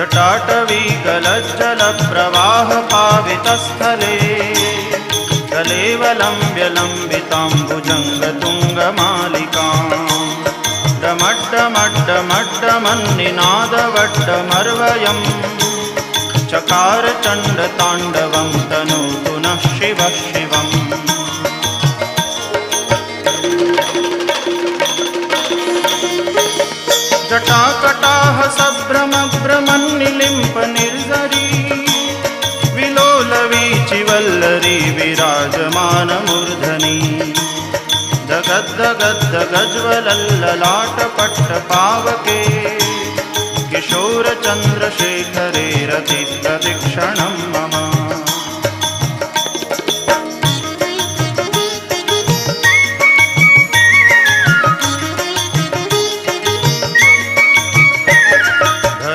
जटाटवीकलज्जलप्रवाहपावितस्थले कलेवलम्ब्य लम्बिताम्बुजङ्गतुङ्गमालिकाम् डमड्डमड्डमड्डमन्निनादवड्डमर्वयम् चकार चण्डताण्डवं तनोतु नः शिवः शिवम्। जटाकटाह सभ्रमभ्रमन्निलिम्प निर्झरी विलोलवीचिवल्लरी विराजमानमूर्धनि दगद्दगद्दगज्ज्वलल्ललाटपट्टपावके किशोरचन्द्रशेखरे रतिप्रतिक्षणं मम।